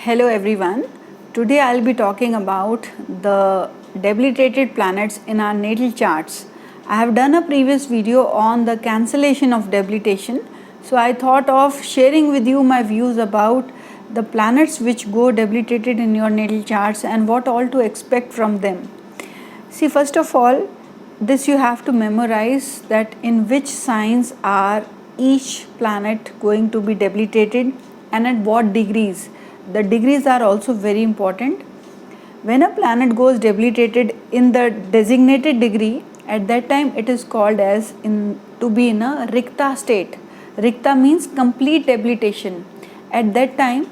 Hello everyone. Today I'll be talking about the debilitated planets in our natal charts. I have done a previous video on the cancellation of debilitation, so I thought of sharing with you my views about the planets which go debilitated in your natal charts and what all to expect from them. See, first of all, this you have to memorize that in which signs are each planet going to be debilitated and at what degrees. The degrees are also very important. When a planet goes debilitated in the designated degree, at that time it is called as to be in a Rikta state. Rikta means complete debilitation. At that time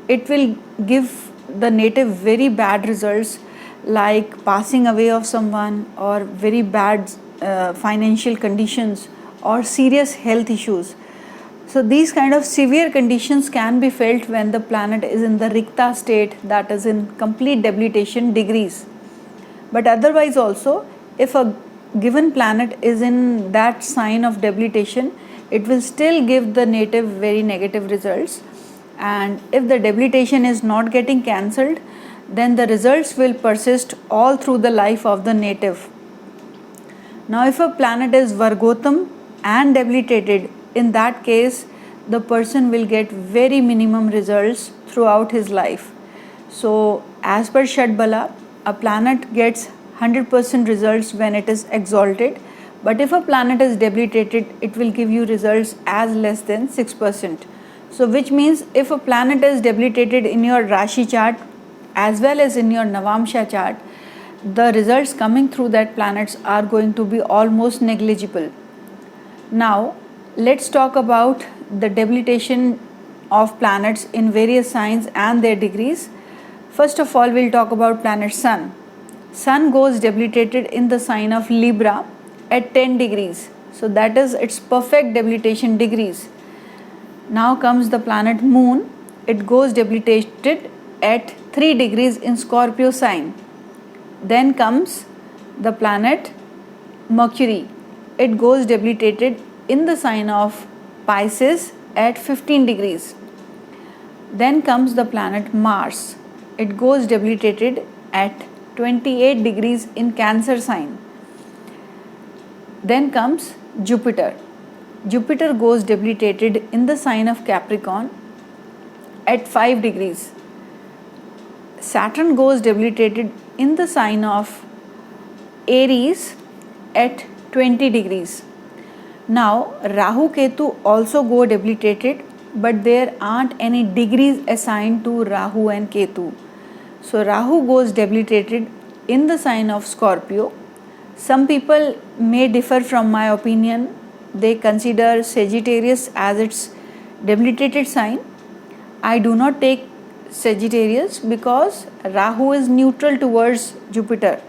it will give the native very bad results, like passing away of someone or very bad financial conditions or serious health issues. So these kind of severe conditions can be felt when the planet is in the Rikta state, that is in complete debilitation degrees. But otherwise also, if a given planet is in that sign of debilitation, it will still give the native very negative results. And if the debilitation is not getting cancelled, then the results will persist all through the life of the native. Now if a planet is Vargotam and debilitated, in that case the person will get very minimum results throughout his life. So as per Shadbala, a planet gets 100% results when it is exalted, but if a planet is debilitated, it will give you results as less than 6%. So which means if a planet is debilitated in your Rashi chart as well as in your Navamsha chart, the results coming through that planets are going to be almost negligible. Now let's talk about the debilitation of planets in various signs and their degrees. First of all, we'll talk about planet Sun. Sun goes debilitated in the sign of Libra at 10 degrees. So that is its perfect debilitation degrees. Now comes the planet Moon. It goes debilitated at 3 degrees in Scorpio sign. Then comes the planet Mercury. It goes debilitated in the sign of Pisces at 15 degrees. Then comes the planet Mars. It goes debilitated at 28 degrees in Cancer sign. Then comes Jupiter. Jupiter goes debilitated in the sign of Capricorn at 5 degrees. Saturn goes debilitated in the sign of Aries at 20 degrees. Now Rahu Ketu also go debilitated, but there aren't any degrees assigned to Rahu and Ketu. So Rahu goes debilitated in the sign of Scorpio. Some people may differ from my opinion. They consider Sagittarius as its debilitated sign. I do not take Sagittarius because Rahu is neutral towards Jupiter.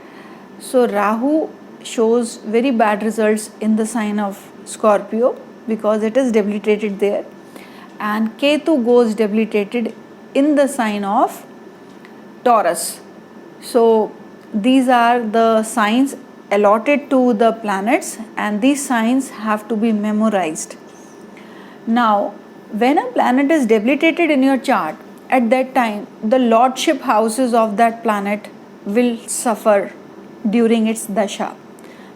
So Rahu shows very bad results in the sign of Scorpio because it is debilitated there, and Ketu goes debilitated in the sign of Taurus. So these are the signs allotted to the planets, and these signs have to be memorized. Now when a planet is debilitated in your chart, at that time the lordship houses of that planet will suffer during its dasha.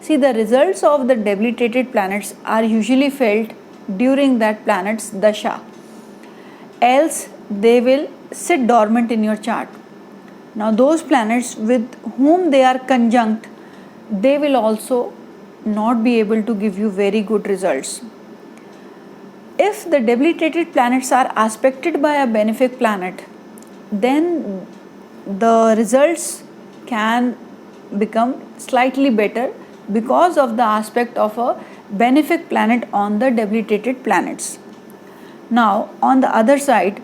See, the results of the debilitated planets are usually felt during that planet's dasha, else they will sit dormant in your chart. Now those planets with whom they are conjunct, they will also not be able to give you very good results. If the debilitated planets are aspected by a benefic planet, then the results can become slightly better because of the aspect of a benefic planet on the debilitated planets. Now on the other side,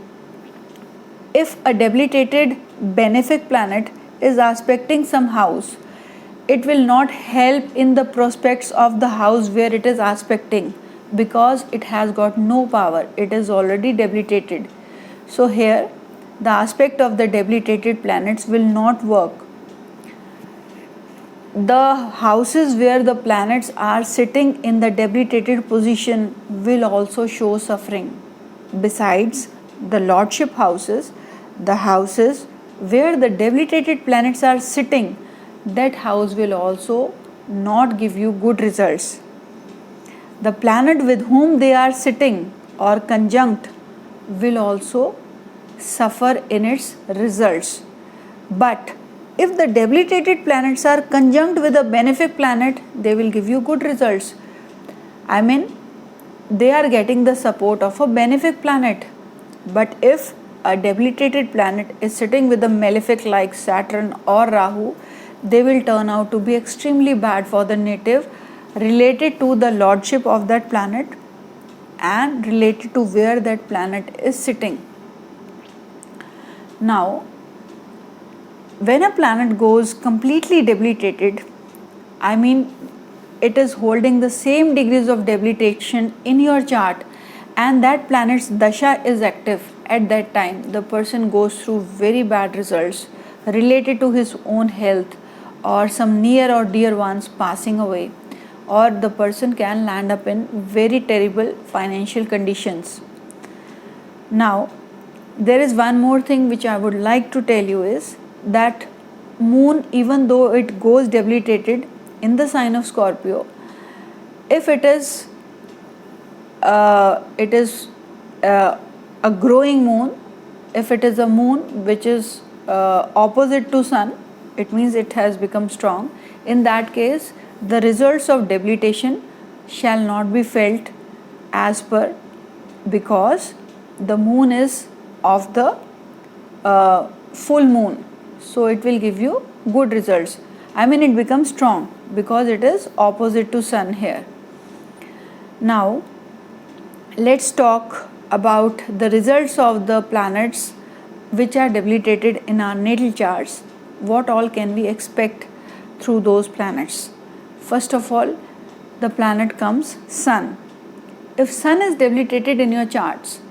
if a debilitated benefic planet is aspecting some house, it will not help in the prospects of the house where it is aspecting because it has got no power. It is already debilitated. So here the aspect of the debilitated planets will not work. The houses where the planets are sitting in the debilitated position will also show suffering. Besides the lordship houses, the houses where the debilitated planets are sitting, that house will also not give you good results. The planet with whom they are sitting or conjunct will also suffer in its results. But if the debilitated planets are conjunct with a benefic planet, they will give you good results. I mean, they are getting the support of a benefic planet. But if a debilitated planet is sitting with a malefic like Saturn or Rahu, they will turn out to be extremely bad for the native, related to the lordship of that planet and related to where that planet is sitting. Now, when a planet goes completely debilitated, I mean, it is holding the same degrees of debilitation in your chart, and that planet's dasha is active at that time, the person goes through very bad results related to his own health or some near or dear ones passing away, or the person can land up in very terrible financial conditions. Now, there is one more thing which I would like to tell you is that moon, even though it goes debilitated in the sign of Scorpio, if it is a growing moon, if it is a moon which is opposite to sun, it means it has become strong. In that case, the results of debilitation shall not be felt as per, because the moon is of the full moon, so it will give you good results. I mean, it becomes strong because it is opposite to sun here. Now, let's talk about the results of the planets which are debilitated in our natal charts. What all can we expect through those planets? First of all, the planet comes Sun. If Sun is debilitated in your charts,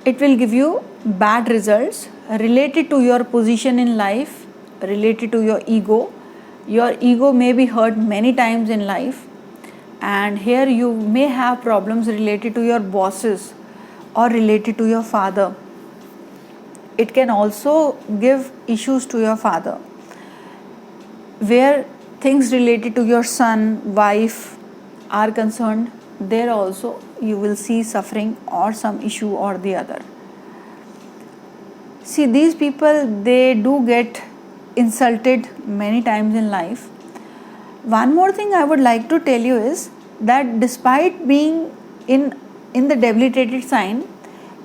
it will give you bad results related to your position in life, related to your ego. Your ego may be hurt many times in life, and here you may have problems related to your bosses or related to your father. It can also give issues to your father, where things related to your son, wife are concerned. There also you will see suffering or some issue or the other. See, these people, they do get insulted many times in life. One more thing I would like to tell you is that despite being in the debilitated sign,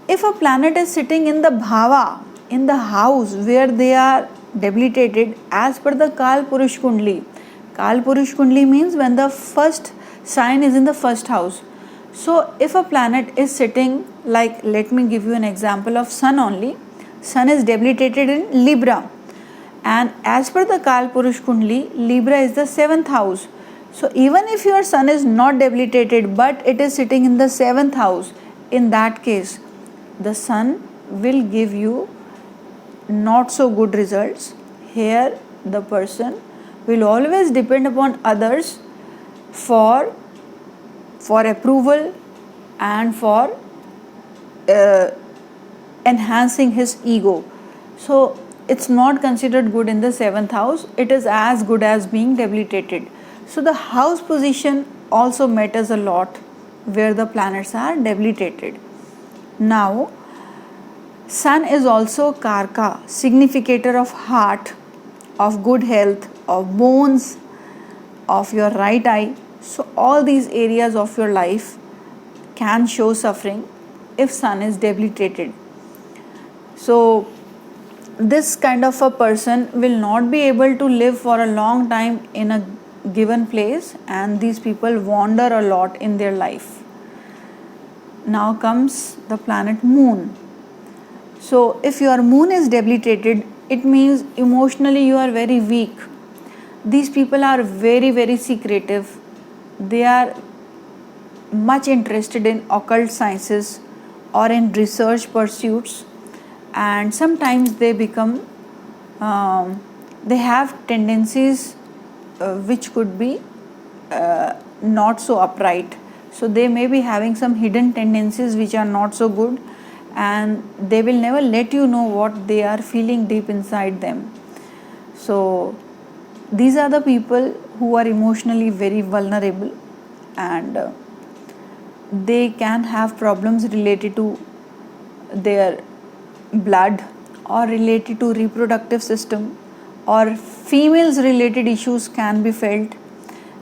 if a planet is sitting in the bhava, in the house where they are debilitated, as per the Kal Purush Kundli. Kal Purush Kundli means when the first sign is in the first house. So if a planet is sitting, like, let me give you an example of Sun only. Sun is debilitated in Libra, and as per the Kal Purush Kundli, Libra is the 7th house. So even if your Sun is not debilitated but it is sitting in the 7th house, in that case the Sun will give you not so good results. Here the person will always depend upon others for approval and for enhancing his ego. So it's not considered good in the 7th house. It is as good as being debilitated. So the house position also matters a lot where the planets are debilitated. Now, Sun is also Karka, significator of heart, of good health, of bones, of your right eye. So all these areas of your life can show suffering if Sun is debilitated. So this kind of a person will not be able to live for a long time in a given place, and these people wander a lot in their life. Now comes the planet Moon. So if your Moon is debilitated, it means emotionally you are very weak. These people are very, very secretive. They are much interested in occult sciences or in research pursuits, and sometimes they become they have tendencies which could be not so upright. So they may be having some hidden tendencies which are not so good, and they will never let you know what they are feeling deep inside them. So these are the people who are emotionally very vulnerable, and they can have problems related to their blood or related to reproductive system, or females related issues can be felt,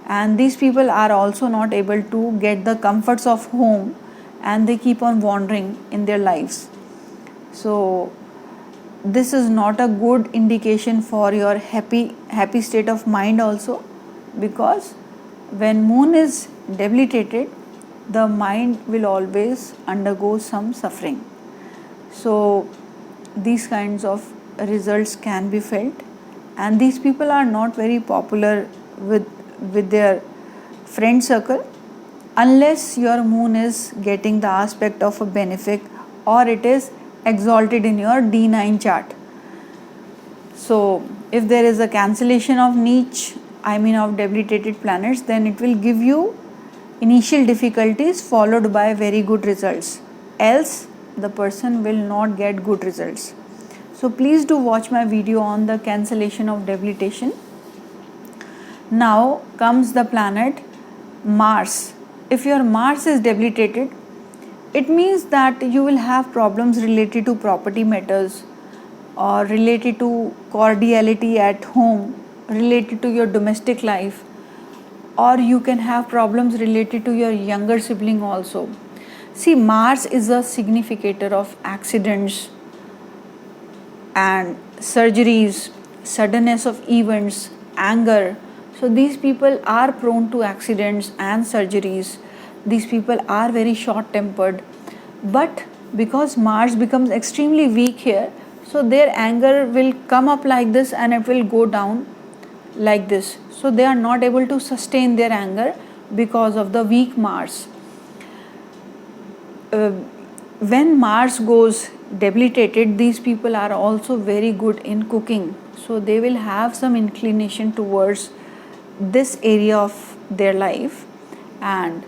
and these people are also not able to get the comforts of home, and they keep on wandering in their lives. So this is not a good indication for your happy state of mind also, because when moon is debilitated, the mind will always undergo some suffering. So these kinds of results can be felt, and these people are not very popular with their friend circle unless your moon is getting the aspect of a benefic or it is exalted in your D9 chart. So if there is a cancellation of niche, of debilitated planets, then it will give you initial difficulties followed by very good results, else the person will not get good results. So please do watch my video on the cancellation of debilitation. Now comes the planet Mars. If your Mars is debilitated, it means that you will have problems related to property matters, or related to cordiality at home, related to your domestic life, or you can have problems related to your younger sibling also. See, Mars is a significator of accidents and surgeries, suddenness of events, anger. So these people are prone to accidents and surgeries. These people are very short tempered, but because Mars becomes extremely weak here, so their anger will come up like this and it will go down like this. So they are not able to sustain their anger because of the weak Mars. When Mars goes debilitated, these people are also very good in cooking, so they will have some inclination towards this area of their life. And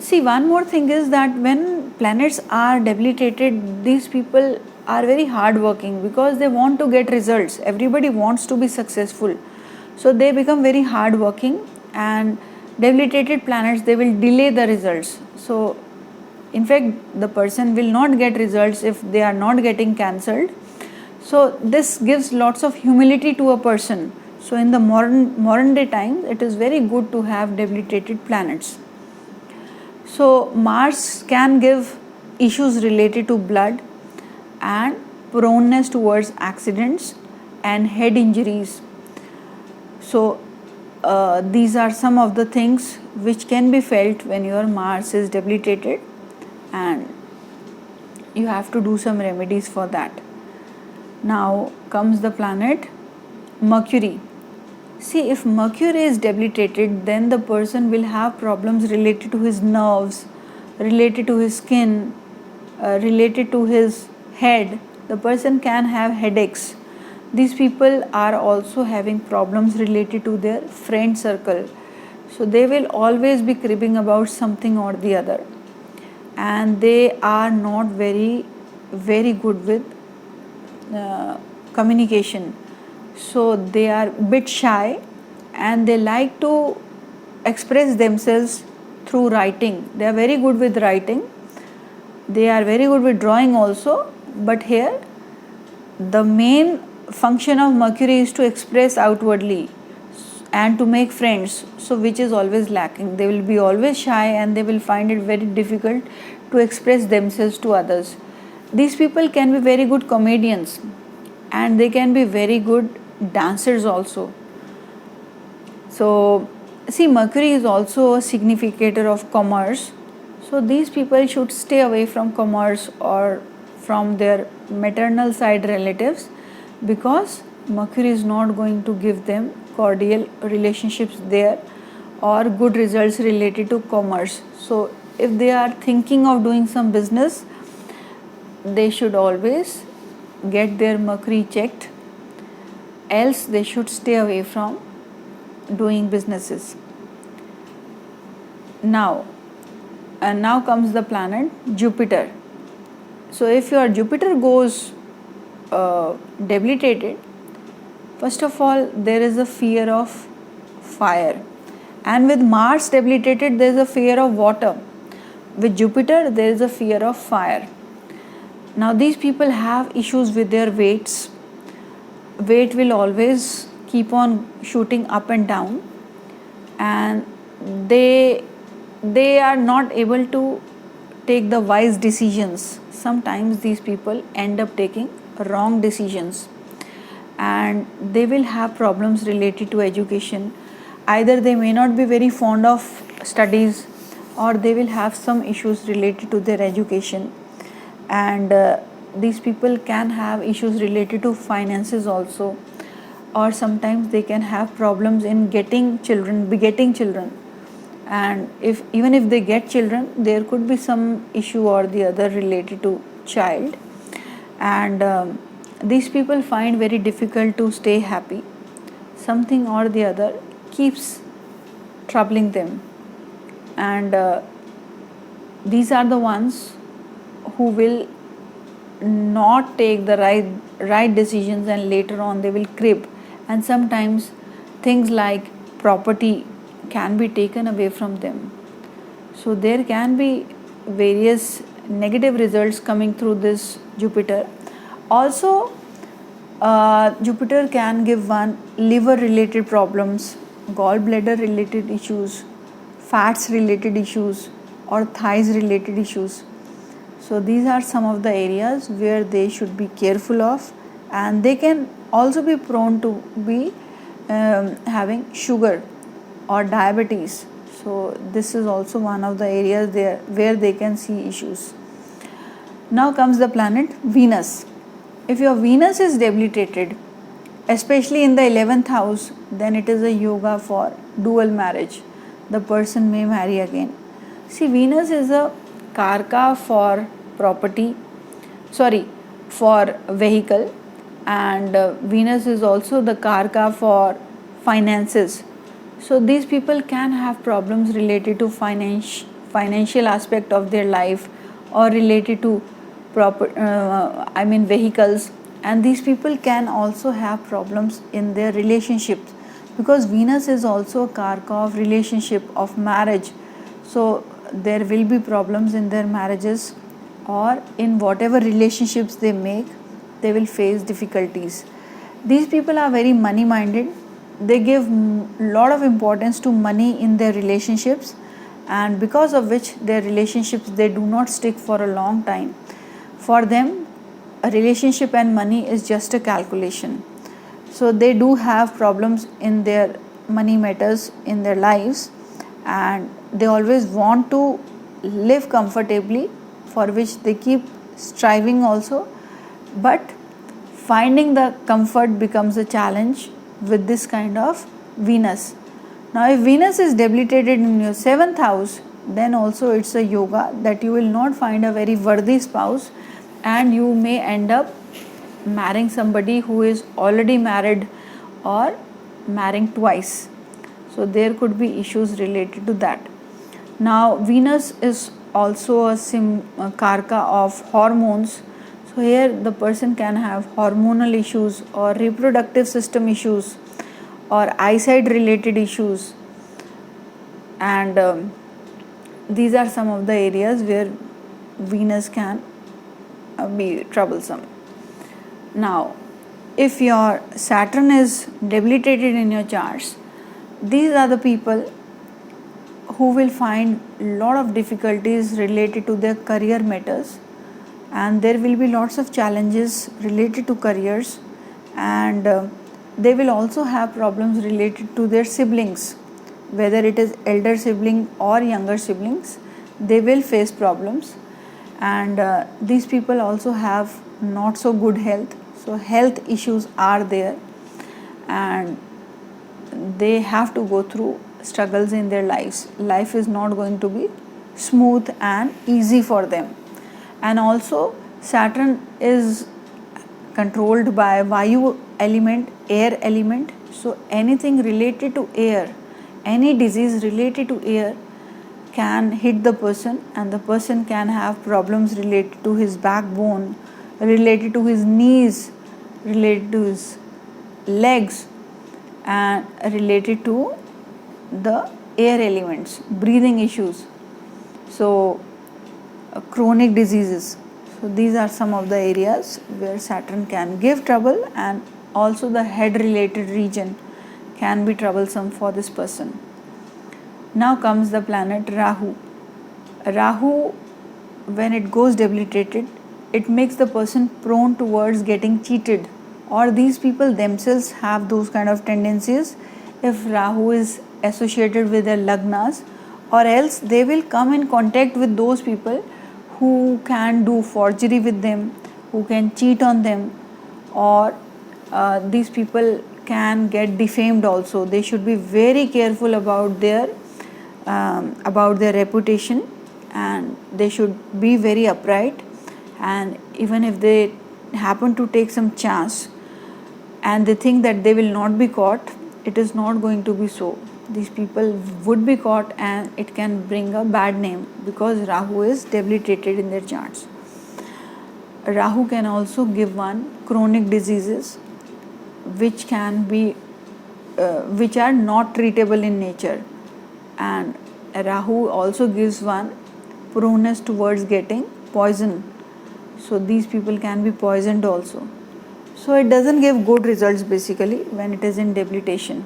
see, one more thing is that when planets are debilitated, these people are very hardworking because they want to get results. Everybody wants to be successful, so they become very hardworking, and debilitated planets, they will delay the results. So in fact, the person will not get results if they are not getting cancelled. So this gives lots of humility to a person. So in the modern day time, it is very good to have debilitated planets. So Mars can give issues related to blood and proneness towards accidents and head injuries. So these are some of the things which can be felt when your Mars is debilitated, and you have to do some remedies for that. Now comes the planet Mercury. See, if Mercury is debilitated, then the person will have problems related to his nerves, related to his skin, related to his head. The person can have headaches. These people are also having problems related to their friend circle. So they will always be cribbing about something or the other, and they are not very good with communication. So they are a bit shy, and they like to express themselves through writing. They are very good with writing. They are very good with drawing also, but here the main function of Mercury is to express outwardly and to make friends, so which is always lacking. They will be always shy, and they will find it very difficult to express themselves to others. These people can be very good comedians, and they can be very good dancers also. So see, Mercury is also a significator of commerce. So these people should stay away from commerce or from their maternal side relatives, because Mercury is not going to give them cordial relationships there or good results related to commerce. So if they are thinking of doing some business, they should always get their Mercury checked, else they should stay away from doing businesses. Now comes the planet Jupiter. So if your Jupiter goes debilitated, first of all there is a fear of fire, and with Mars debilitated there is a fear of water. With Jupiter there is a fear of fire. Now these people have issues with their weights. Weight will always keep on shooting up and down, and they are not able to take the wise decisions. Sometimes these people end up taking wrong decisions, and they will have problems related to education. Either they may not be very fond of studies, or they will have some issues related to their education. And these people can have issues related to finances also, or sometimes they can have problems in begetting children. And even if they get children, there could be some issue or the other related to child. And these people find very difficult to stay happy. Something or the other keeps troubling them, and these are the ones who will not take the right decisions, and later on they will crib. And sometimes things like property can be taken away from them. So there can be various negative results coming through this Jupiter. Also, Jupiter can give one liver related problems, gallbladder related issues, fats related issues, or thighs related issues. So these are some of the areas where they should be careful of, and they can also be prone to be having sugar or diabetes. So this is also one of the areas there where they can see issues. Now comes the planet Venus. If your Venus is debilitated, especially in the 11th house, then it is a yoga for dual marriage. The person may marry again. See, Venus is a karka for property, for vehicle, and Venus is also the karka for finances. So these people can have problems related to financial aspect of their life, or related to vehicles. And these people can also have problems in their relationships, because Venus is also a karka of relationship, of marriage. So there will be problems in their marriages, or in whatever relationships they make, they will face difficulties. These people are very money minded. They give lot of importance to money in their relationships, and because of which their relationships, they do not stick for a long time. For them, a relationship and money is just a calculation. So they do have problems in their money matters in their lives, and they always want to live comfortably, for which they keep striving also, but finding the comfort becomes a challenge with this kind of Venus. Now if Venus is debilitated in your 7th house, then also it's a yoga that you will not find a very worthy spouse, and you may end up marrying somebody who is already married, or marrying twice. So there could be issues related to that. Now Venus is also a karka of hormones. So here the person can have hormonal issues, or reproductive system issues, or eyesight related issues, and these are some of the areas where Venus can be troublesome. Now if your Saturn is debilitated in your charts, these are the people who will find lot of difficulties related to their career matters, and there will be lots of challenges related to careers, and they will also have problems related to their siblings, whether it is elder sibling or younger siblings. They will face problems, and these people also have not so good health. So health issues are there, and they have to go through struggles in their lives. Life is not going to be smooth and easy for them. And also Saturn is controlled by Vayu element, air element. So anything related to air, any disease related to air can hit the person, and the person can have problems related to his backbone, related to his knees, related to his legs, and related to the air elements, breathing issues, so chronic diseases. So these are some of the areas where Saturn can give trouble, and also the head related region can be troublesome for this person. Now comes the planet Rahu. Rahu, when it goes debilitated, it makes the person prone towards getting cheated, or these people themselves have those kind of tendencies if Rahu is associated with their lagnas, or else they will come in contact with those people who can do forgery with them, who can cheat on them, or these people can get defamed also. They should be very careful about their reputation, and they should be very upright, and even if they happen to take some chance and they think that they will not be caught, it is not going to be so. These people would be caught, and it can bring a bad name because Rahu is debilitated in their charts. Rahu can also give one chronic diseases which can be which are not treatable in nature, and Rahu also gives one proneness towards getting poison, so these people can be poisoned also. So it doesn't give good results basically when it is in debilitation.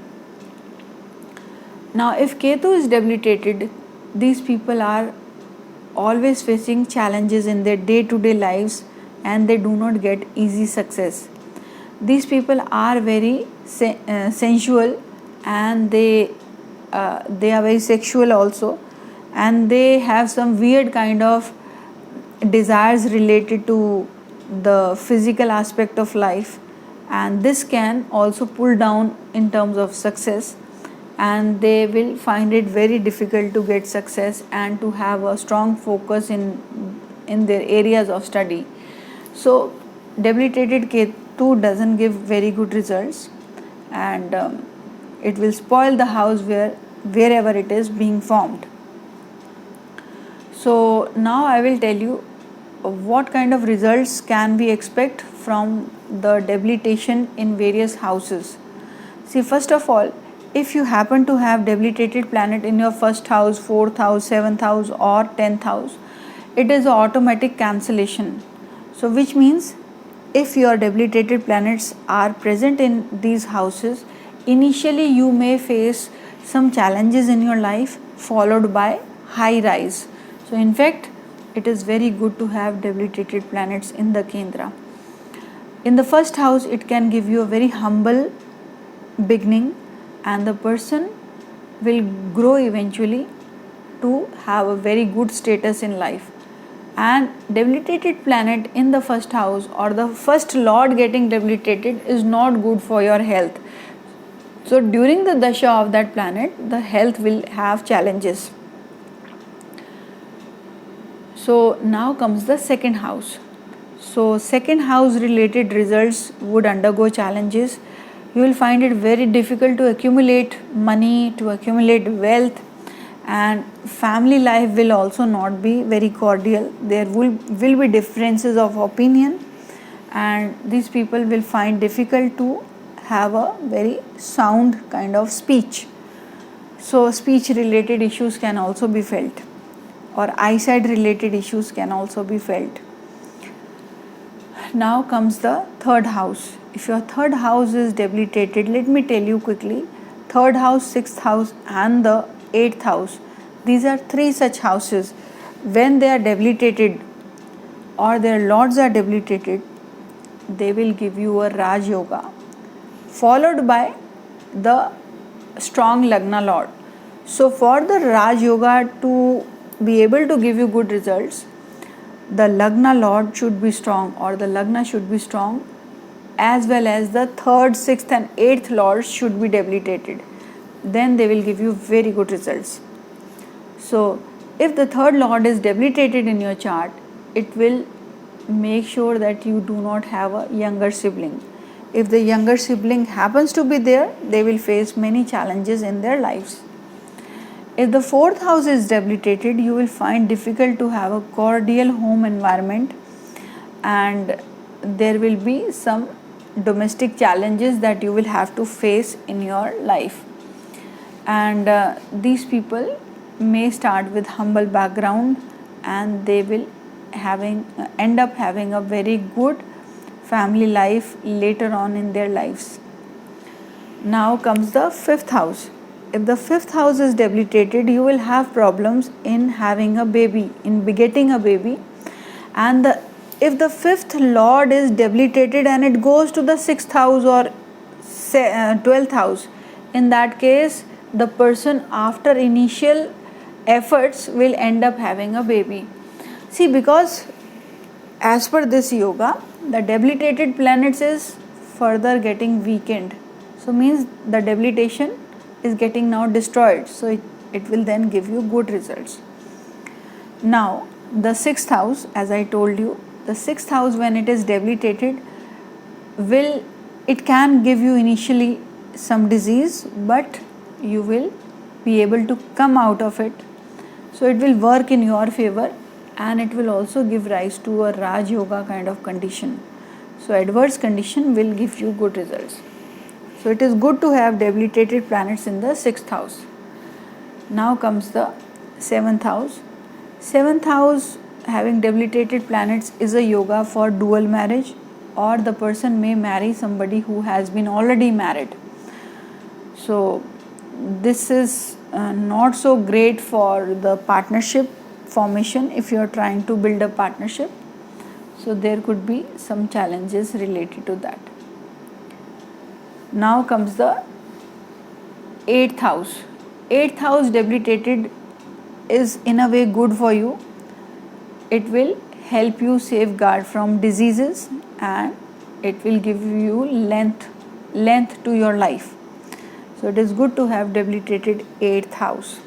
Now if Ketu is debilitated, these people are always facing challenges in their day-to-day lives, and they do not get easy success. These people are very sensual, and they are very sexual also, and they have some weird kind of desires related to the physical aspect of life, and this can also pull down in terms of success, and they will find it very difficult to get success and to have a strong focus in their areas of study. So debilitated Ketu doesn't give very good results, and it will spoil the house wherever it is being formed. So now I will tell you what kind of results can we expect from the debilitation in various houses. See, first of all, if you happen to have debilitated planet in your first house, fourth house, seventh house, or 10th house, it is an automatic cancellation. So which means if your debilitated planets are present in these houses, initially you may face some challenges in your life followed by high rise. So in fact, it is very good to have debilitated planets in the Kendra. In the first house, it can give you a very humble beginning, and the person will grow eventually to have a very good status in life. And debilitated planet in the first house, or the first lord getting debilitated, is not good for your health. So during the dasha of that planet, the health will have challenges. So now comes the second house. So second house related results would undergo challenges. You will find it very difficult to accumulate money, to accumulate wealth, and family life will also not be very cordial. There will be differences of opinion, and these people will find difficult to have a very sound kind of speech. So speech related issues can also be felt, or eyesight related issues can also be felt. Now comes the third house. If your third house is debilitated, let me tell you quickly, third house, sixth house, and the eighth house, these are three such houses. When they are debilitated or their lords are debilitated, they will give you a Raj Yoga followed by the strong Lagna Lord. So for the Raj Yoga to be able to give you good results, the Lagna Lord should be strong, or the Lagna should be strong, as well as the third, sixth and eighth lords should be debilitated. Then they will give you very good results. So if the third lord is debilitated in your chart, it will make sure that you do not have a younger sibling. If the younger sibling happens to be there, they will face many challenges in their lives. if the fourth house is debilitated, you will find difficult to have a cordial home environment, and there will be some domestic challenges that you will have to face in your life. And these people may start with humble background, and they will end up having a very good family life later on in their lives. Now comes the fifth house. If the fifth house is debilitated, you will have problems in having a baby, in begetting a baby. And if the fifth lord is debilitated and it goes to the sixth house or 12th house, in that case the person after initial efforts will end up having a baby. See, because as per this yoga, the debilitated planets is further getting weakened, so means the debilitation is getting now destroyed, so it will then give you good results. Now the sixth house, as I told you, the sixth house when it is debilitated, it can give you initially some disease, but you will be able to come out of it. So it will work in your favor, and it will also give rise to a Raj Yoga kind of condition. So adverse condition will give you good results. So it is good to have debilitated planets in the sixth house. Now comes the seventh house. Seventh house having debilitated planets is a yoga for dual marriage, or the person may marry somebody who has been already married. So this is not so great for the partnership formation if you are trying to build a partnership. So there could be some challenges related to that. Now comes the eighth house. Eighth house debilitated is in a way good for you. It will help you safeguard from diseases, and it will give you length to your life. So it is good to have debilitated eighth house.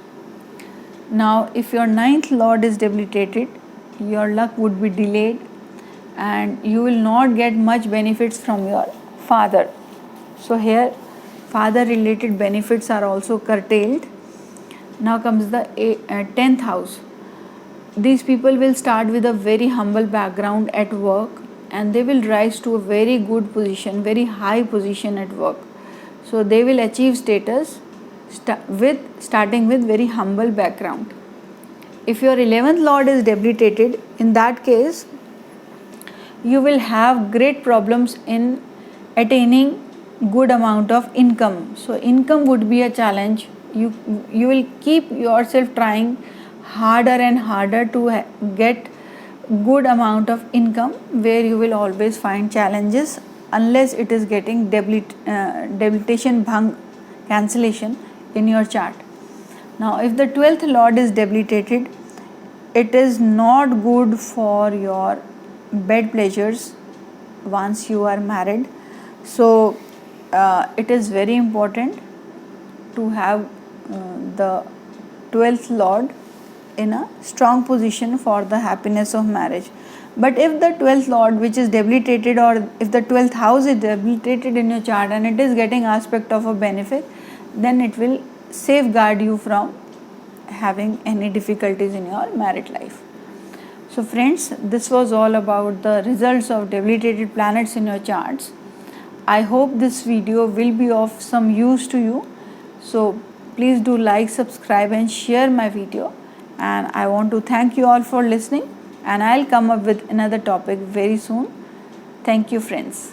Now if your ninth lord is debilitated, your luck would be delayed, and you will not get much benefits from your father. So here father related benefits are also curtailed. Now comes the 10th house. These people will start with a very humble background at work, and they will rise to a very good position, very high position at work. So they will achieve status starting with very humble background. If your 11th lord is debilitated, in that case you will have great problems in attaining good amount of income. So income would be a challenge. You will keep yourself trying harder and harder to get good amount of income, where you will always find challenges unless it is getting debilitation bhang, cancellation in your chart. Now if the 12th lord is debilitated, it is not good for your bed pleasures once you are married. So it is very important to have the 12th lord in a strong position for the happiness of marriage. But if the 12th lord which is debilitated, or if the 12th house is debilitated in your chart and it is getting aspect of a benefit, then it will safeguard you from having any difficulties in your married life. So friends, this was all about the results of debilitated planets in your charts. I hope this video will be of some use to you. So please do like, subscribe and share my video. And I want to thank you all for listening, and I'll come up with another topic very soon. Thank you friends.